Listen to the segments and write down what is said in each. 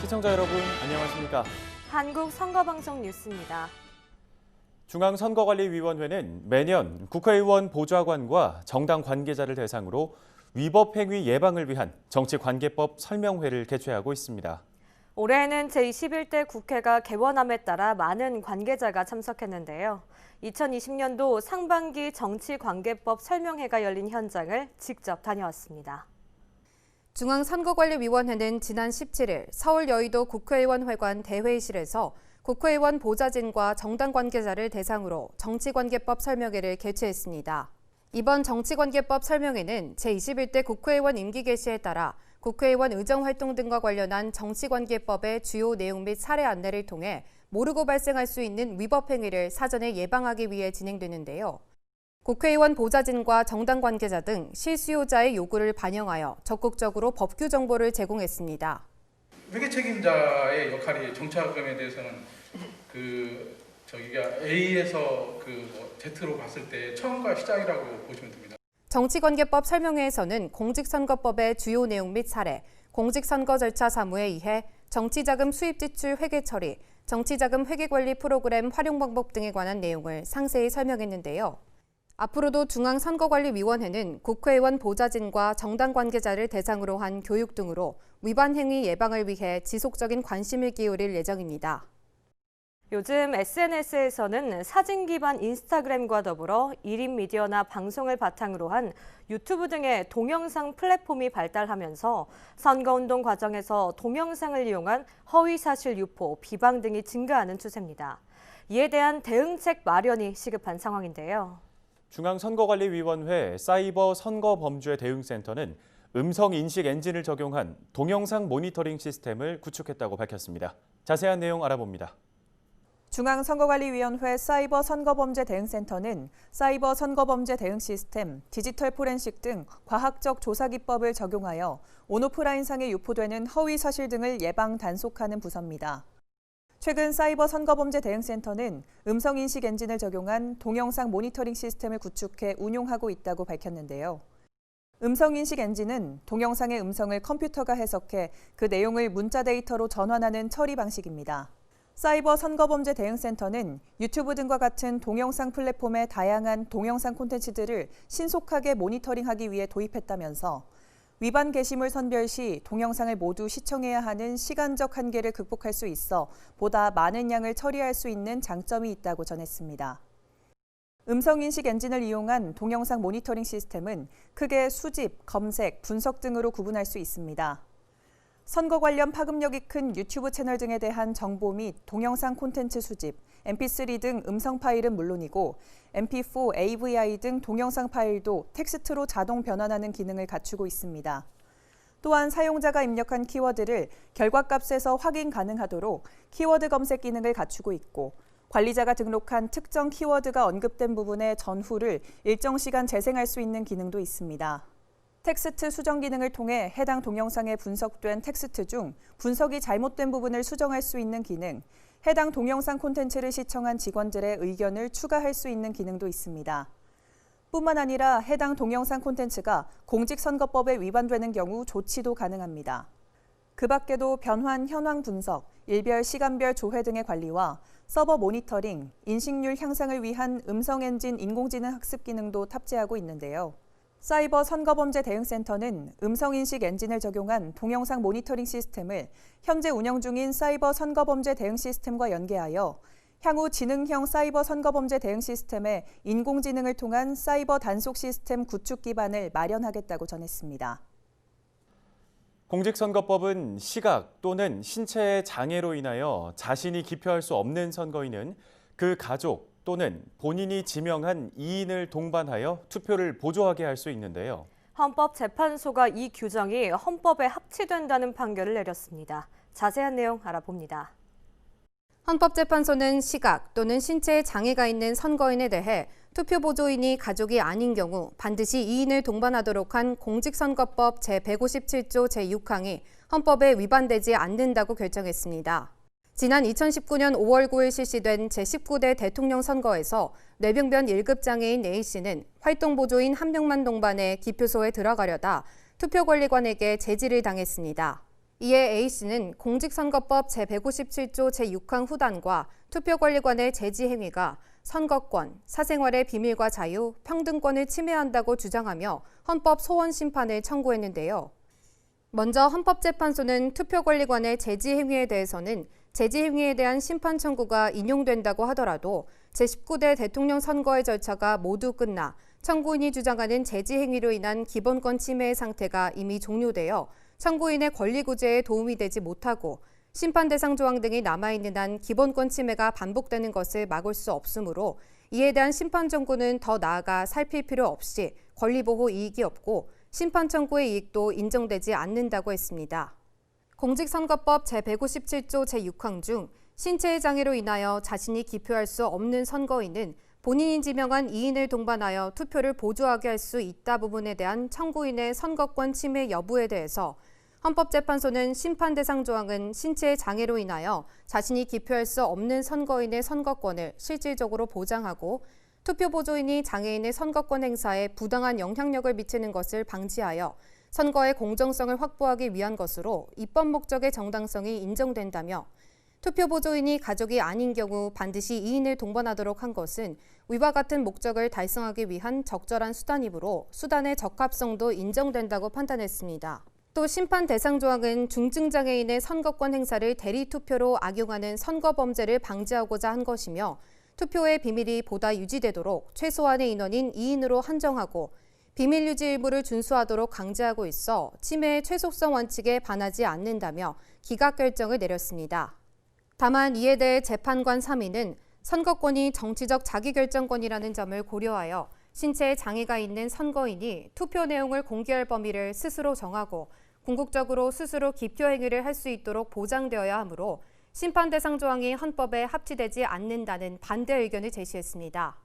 시청자 여러분, 안녕하십니까? 한국 선거방송 뉴스입니다. 중앙선거관리위원회는 매년 국회의원 보좌관과 정당 관계자를 대상으로 위법 행위 예방을 위한 정치관계법 설명회를 개최하고 있습니다. 올해에는 제21대 국회가 개원함에 따라 많은 관계자가 참석했는데요. 2020년도 상반기 정치관계법 설명회가 열린 현장을 직접 다녀왔습니다. 중앙선거관리위원회는 지난 17일 서울 여의도 국회의원회관 대회의실에서 국회의원 보좌진과 정당 관계자를 대상으로 정치관계법 설명회를 개최했습니다. 이번 정치관계법 설명회는 제21대 국회의원 임기 개시에 따라 국회의원 의정활동 등과 관련한 정치관계법의 주요 내용 및 사례 안내를 통해 모르고 발생할 수 있는 위법 행위를 사전에 예방하기 위해 진행되는데요. 국회의원 보좌진과 정당 관계자 등 실수요자의 요구를 반영하여 적극적으로 법규 정보를 제공했습니다. 회계 책임자의 역할이 정착금에 대해서는 저기가 A에서 Z로 봤을 때 처음과 시작이라고 보시면 됩니다. 정치관계법 설명회에서는 공직선거법의 주요 내용 및 사례, 공직선거 절차 사무에 의해 정치자금 수입 지출 회계 처리, 정치자금 회계관리 프로그램 활용 방법 등에 관한 내용을 상세히 설명했는데요. 앞으로도 중앙선거관리위원회는 국회의원 보좌진과 정당 관계자를 대상으로 한 교육 등으로 위반 행위 예방을 위해 지속적인 관심을 기울일 예정입니다. 요즘 SNS에서는 사진 기반 인스타그램과 더불어 1인 미디어나 방송을 바탕으로 한 유튜브 등의 동영상 플랫폼이 발달하면서 선거운동 과정에서 동영상을 이용한 허위사실 유포, 비방 등이 증가하는 추세입니다. 이에 대한 대응책 마련이 시급한 상황인데요. 중앙선거관리위원회 사이버 선거범죄 대응센터는 음성인식 엔진을 적용한 동영상 모니터링 시스템을 구축했다고 밝혔습니다. 자세한 내용 알아봅니다. 중앙선거관리위원회 사이버 선거범죄 대응센터는 사이버 선거범죄 대응 시스템, 디지털 포렌식 등 과학적 조사 기법을 적용하여 온오프라인상에 유포되는 허위 사실 등을 예방 단속하는 부서입니다. 최근 사이버 선거범죄 대응센터는 음성인식 엔진을 적용한 동영상 모니터링 시스템을 구축해 운용하고 있다고 밝혔는데요. 음성인식 엔진은 동영상의 음성을 컴퓨터가 해석해 그 내용을 문자 데이터로 전환하는 처리 방식입니다. 사이버 선거범죄 대응센터는 유튜브 등과 같은 동영상 플랫폼의 다양한 동영상 콘텐츠들을 신속하게 모니터링하기 위해 도입했다면서 위반 게시물 선별 시 동영상을 모두 시청해야 하는 시간적 한계를 극복할 수 있어 보다 많은 양을 처리할 수 있는 장점이 있다고 전했습니다. 음성인식 엔진을 이용한 동영상 모니터링 시스템은 크게 수집, 검색, 분석 등으로 구분할 수 있습니다. 선거 관련 파급력이 큰 유튜브 채널 등에 대한 정보 및 동영상 콘텐츠 수집, mp3 등 음성 파일은 물론이고 mp4, AVI 등 동영상 파일도 텍스트로 자동 변환하는 기능을 갖추고 있습니다. 또한 사용자가 입력한 키워드를 결과값에서 확인 가능하도록 키워드 검색 기능을 갖추고 있고 관리자가 등록한 특정 키워드가 언급된 부분의 전후를 일정 시간 재생할 수 있는 기능도 있습니다. 텍스트 수정 기능을 통해 해당 동영상에 분석된 텍스트 중 분석이 잘못된 부분을 수정할 수 있는 기능, 해당 동영상 콘텐츠를 시청한 직원들의 의견을 추가할 수 있는 기능도 있습니다. 뿐만 아니라 해당 동영상 콘텐츠가 공직선거법에 위반되는 경우 조치도 가능합니다. 그 밖에도 변환 현황 분석, 일별 시간별 조회 등의 관리와 서버 모니터링, 인식률 향상을 위한 음성 엔진 인공지능 학습 기능도 탑재하고 있는데요. 사이버 선거범죄 대응센터는 음성인식 엔진을 적용한 동영상 모니터링 시스템을 현재 운영 중인 사이버 선거범죄 대응 시스템과 연계하여 향후 지능형 사이버 선거범죄 대응 시스템의 인공지능을 통한 사이버 단속 시스템 구축 기반을 마련하겠다고 전했습니다. 공직선거법은 시각 또는 신체의 장애로 인하여 자신이 기표할 수 없는 선거인은 그 가족 또는 본인이 지명한 이인을 동반하여 투표를 보조하게 할 수 있는데요. 헌법재판소가 이 규정이 헌법에 합치된다는 판결을 내렸습니다. 자세한 내용 알아봅니다. 헌법재판소는 시각 또는 신체에 장애가 있는 선거인에 대해 투표 보조인이 가족이 아닌 경우 반드시 이인을 동반하도록 한 공직선거법 제157조 제6항이 헌법에 위반되지 않는다고 결정했습니다. 지난 2019년 5월 9일 실시된 제19대 대통령 선거에서 뇌병변 1급 장애인 A씨는 활동보조인 한 명만 동반해 기표소에 들어가려다 투표관리관에게 제지를 당했습니다. 이에 A씨는 공직선거법 제157조 제6항 후단과 투표관리관의 제지 행위가 선거권, 사생활의 비밀과 자유, 평등권을 침해한다고 주장하며 헌법 소원 심판을 청구했는데요. 먼저 헌법재판소는 투표관리관의 제지 행위에 대해서는 제지 행위에 대한 심판 청구가 인용된다고 하더라도 제19대 대통령 선거의 절차가 모두 끝나 청구인이 주장하는 제지 행위로 인한 기본권 침해의 상태가 이미 종료되어 청구인의 권리 구제에 도움이 되지 못하고 심판 대상 조항 등이 남아있는 한 기본권 침해가 반복되는 것을 막을 수 없으므로 이에 대한 심판 청구는 더 나아가 살필 필요 없이 권리보호 이익이 없고 심판 청구의 이익도 인정되지 않는다고 했습니다. 공직선거법 제157조 제6항 중 신체의 장애로 인하여 자신이 기표할 수 없는 선거인은 본인이 지명한 이인을 동반하여 투표를 보조하게 할 수 있다 부분에 대한 청구인의 선거권 침해 여부에 대해서 헌법재판소는 심판 대상 조항은 신체의 장애로 인하여 자신이 기표할 수 없는 선거인의 선거권을 실질적으로 보장하고 투표 보조인이 장애인의 선거권 행사에 부당한 영향력을 미치는 것을 방지하여 선거의 공정성을 확보하기 위한 것으로 입법 목적의 정당성이 인정된다며 투표 보조인이 가족이 아닌 경우 반드시 이인을 동반하도록 한 것은 위와 같은 목적을 달성하기 위한 적절한 수단이므로 수단의 적합성도 인정된다고 판단했습니다. 또 심판 대상 조항은 중증장애인의 선거권 행사를 대리투표로 악용하는 선거범죄를 방지하고자 한 것이며 투표의 비밀이 보다 유지되도록 최소한의 인원인 2인으로 한정하고 비밀 유지 일부를 준수하도록 강제하고 있어 침해의 최소성 원칙에 반하지 않는다며 기각 결정을 내렸습니다. 다만 이에 대해 재판관 3인은 선거권이 정치적 자기결정권이라는 점을 고려하여 신체에 장애가 있는 선거인이 투표 내용을 공개할 범위를 스스로 정하고 궁극적으로 스스로 기표 행위를 할 수 있도록 보장되어야 하므로 심판 대상 조항이 헌법에 합치되지 않는다는 반대 의견을 제시했습니다.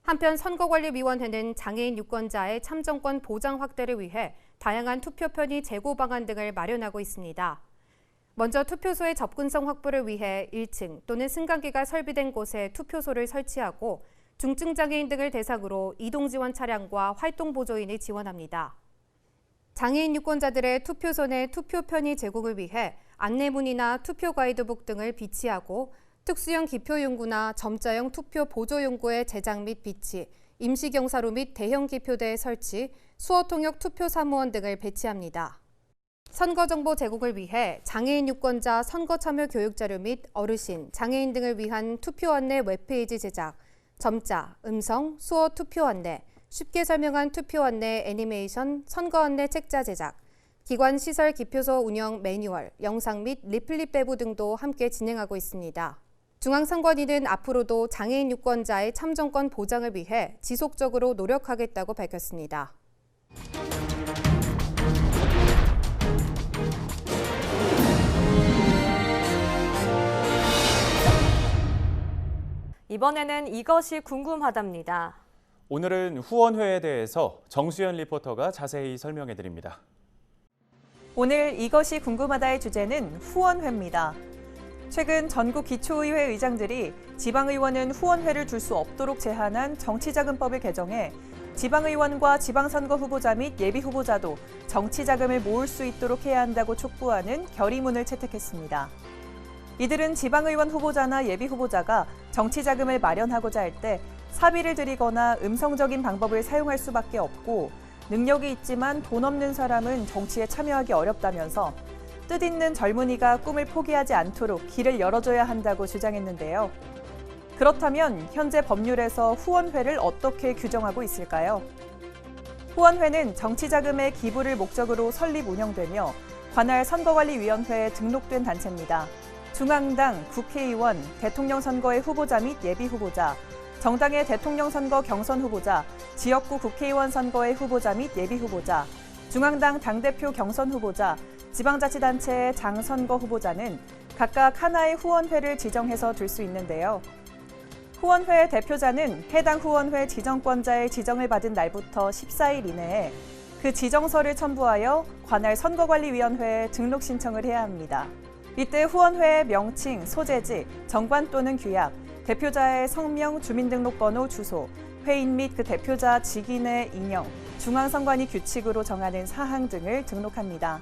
한편 선거관리위원회는 장애인 유권자의 참정권 보장 확대를 위해 다양한 투표 편의 제고 방안 등을 마련하고 있습니다. 먼저 투표소의 접근성 확보를 위해 1층 또는 승강기가 설비된 곳에 투표소를 설치하고 중증장애인 등을 대상으로 이동 지원 차량과 활동 보조인을 지원합니다. 장애인 유권자들의 투표소 내 투표 편의 제공을 위해 안내문이나 투표 가이드북 등을 비치하고 특수형 기표용구나 점자형 투표 보조용구의 제작 및 비치, 임시경사로 및 대형 기표대의 설치, 수어 통역 투표 사무원 등을 배치합니다. 선거정보 제공을 위해 장애인 유권자 선거 참여 교육 자료 및 어르신, 장애인 등을 위한 투표 안내 웹페이지 제작, 점자, 음성, 수어 투표 안내, 쉽게 설명한 투표 안내 애니메이션, 선거 안내 책자 제작, 기관 시설 기표소 운영 매뉴얼, 영상 및 리플릿 배부 등도 함께 진행하고 있습니다. 중앙선관위는 앞으로도 장애인 유권자의 참정권 보장을 위해 지속적으로 노력하겠다고 밝혔습니다. 이번에는 이것이 궁금하답니다. 오늘은 후원회에 대해서 정수연 리포터가 자세히 설명해 드립니다. 오늘 이것이 궁금하다의 주제는 후원회입니다. 최근 전국 기초의회 의장들이 지방의원은 후원회를 둘 수 없도록 제한한 정치자금법을 개정해 지방의원과 지방선거 후보자 및 예비후보자도 정치자금을 모을 수 있도록 해야 한다고 촉구하는 결의문을 채택했습니다. 이들은 지방의원 후보자나 예비후보자가 정치자금을 마련하고자 할 때 사비를 들이거나 음성적인 방법을 사용할 수밖에 없고 능력이 있지만 돈 없는 사람은 정치에 참여하기 어렵다면서 뜻있는 젊은이가 꿈을 포기하지 않도록 길을 열어줘야 한다고 주장했는데요. 그렇다면 현재 법률에서 후원회를 어떻게 규정하고 있을까요? 후원회는 정치자금의 기부를 목적으로 설립 운영되며 관할 선거관리위원회에 등록된 단체입니다. 중앙당, 국회의원, 대통령 선거의 후보자 및 예비후보자, 정당의 대통령 선거 경선 후보자, 지역구 국회의원 선거의 후보자 및 예비후보자, 중앙당 당대표 경선 후보자, 지방자치단체의 장선거 후보자는 각각 하나의 후원회를 지정해서 둘 수 있는데요. 후원회 대표자는 해당 후원회 지정권자의 지정을 받은 날부터 14일 이내에 그 지정서를 첨부하여 관할 선거관리위원회에 등록 신청을 해야 합니다. 이때 후원회의 명칭, 소재지, 정관 또는 규약, 대표자의 성명, 주민등록번호, 주소, 회인 및 그 대표자 직인의 인형, 중앙선관위 규칙으로 정하는 사항 등을 등록합니다.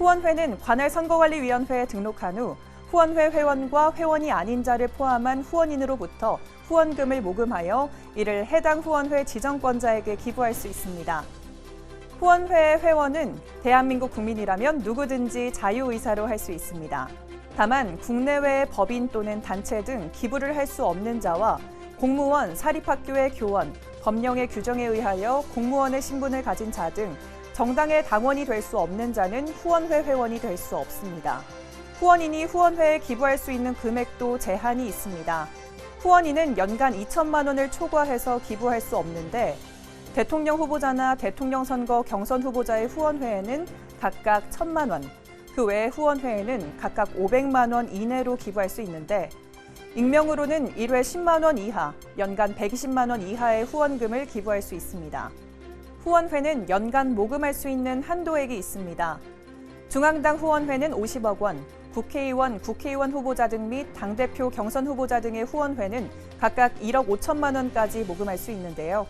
후원회는 관할 선거관리위원회에 등록한 후 후원회 회원과 회원이 아닌 자를 포함한 후원인으로부터 후원금을 모금하여 이를 해당 후원회 지정권자에게 기부할 수 있습니다. 후원회 회원은 대한민국 국민이라면 누구든지 자유의사로 할 수 있습니다. 다만 국내외의 법인 또는 단체 등 기부를 할 수 없는 자와 공무원, 사립학교의 교원, 법령의 규정에 의하여 공무원의 신분을 가진 자 등 정당의 당원이 될 수 없는 자는 후원회 회원이 될 수 없습니다. 후원인이 후원회에 기부할 수 있는 금액도 제한이 있습니다. 후원인은 연간 2천만 원을 초과해서 기부할 수 없는데 대통령 후보자나 대통령 선거 경선 후보자의 후원회에는 각각 1,000만 원, 그 외의 후원회에는 각각 500만 원 이내로 기부할 수 있는데 익명으로는 1회 10만 원 이하, 연간 120만 원 이하의 후원금을 기부할 수 있습니다. 후원회는 연간 모금할 수 있는 한도액이 있습니다. 중앙당 후원회는 50억 원, 국회의원 후보자 등 및 당대표 경선 후보자 등의 후원회는 각각 1억 5천만 원까지 모금할 수 있는데요.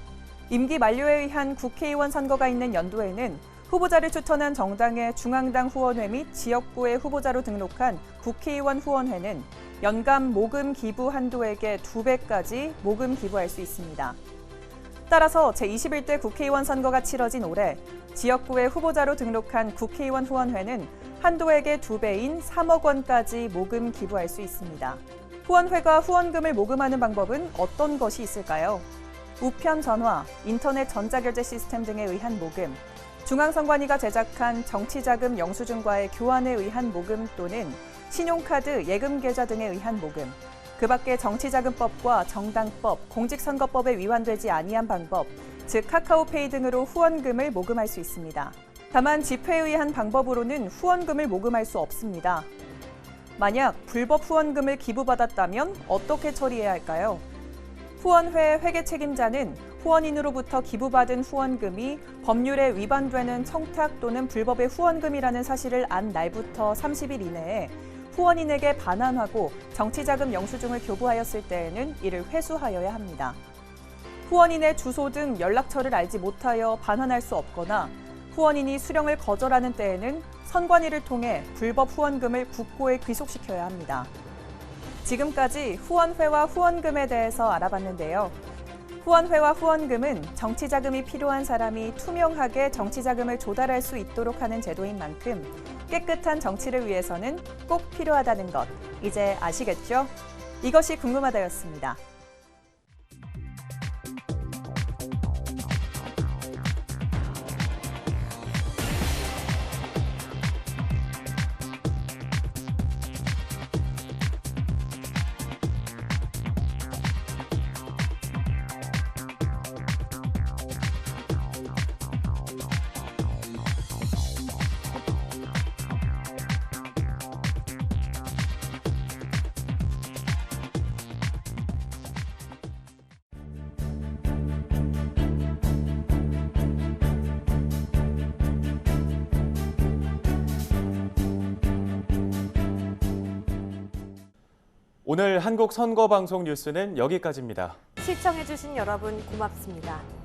임기 만료에 의한 국회의원 선거가 있는 연도에는 후보자를 추천한 정당의 중앙당 후원회 및 지역구의 후보자로 등록한 국회의원 후원회는 연간 모금 기부 한도액의 2배까지 모금 기부할 수 있습니다. 따라서 제21대 국회의원 선거가 치러진 올해 지역구의 후보자로 등록한 국회의원 후원회는 한도액의 2배인 3억 원까지 모금 기부할 수 있습니다. 후원회가 후원금을 모금하는 방법은 어떤 것이 있을까요? 우편 전화, 인터넷 전자결제 시스템 등에 의한 모금, 중앙선관위가 제작한 정치자금 영수증과의 교환에 의한 모금 또는 신용카드 예금계좌 등에 의한 모금, 그 밖에 정치자금법과 정당법, 공직선거법에 위반되지 아니한 방법, 즉 카카오페이 등으로 후원금을 모금할 수 있습니다. 다만 집회에 의한 방법으로는 후원금을 모금할 수 없습니다. 만약 불법 후원금을 기부받았다면 어떻게 처리해야 할까요? 후원회 회계 책임자는 후원인으로부터 기부받은 후원금이 법률에 위반되는 청탁 또는 불법의 후원금이라는 사실을 안 날부터 30일 이내에 후원인에게 반환하고 정치자금 영수증을 교부하였을 때에는 이를 회수하여야 합니다. 후원인의 주소 등 연락처를 알지 못하여 반환할 수 없거나 후원인이 수령을 거절하는 때에는 선관위를 통해 불법 후원금을 국고에 귀속시켜야 합니다. 지금까지 후원회와 후원금에 대해서 알아봤는데요. 후원회와 후원금은 정치자금이 필요한 사람이 투명하게 정치자금을 조달할 수 있도록 하는 제도인 만큼 깨끗한 정치를 위해서는 꼭 필요하다는 것, 이제 아시겠죠? 이것이 궁금하다였습니다. 오늘 한국 선거방송 뉴스는 여기까지입니다. 시청해주신 여러분 고맙습니다.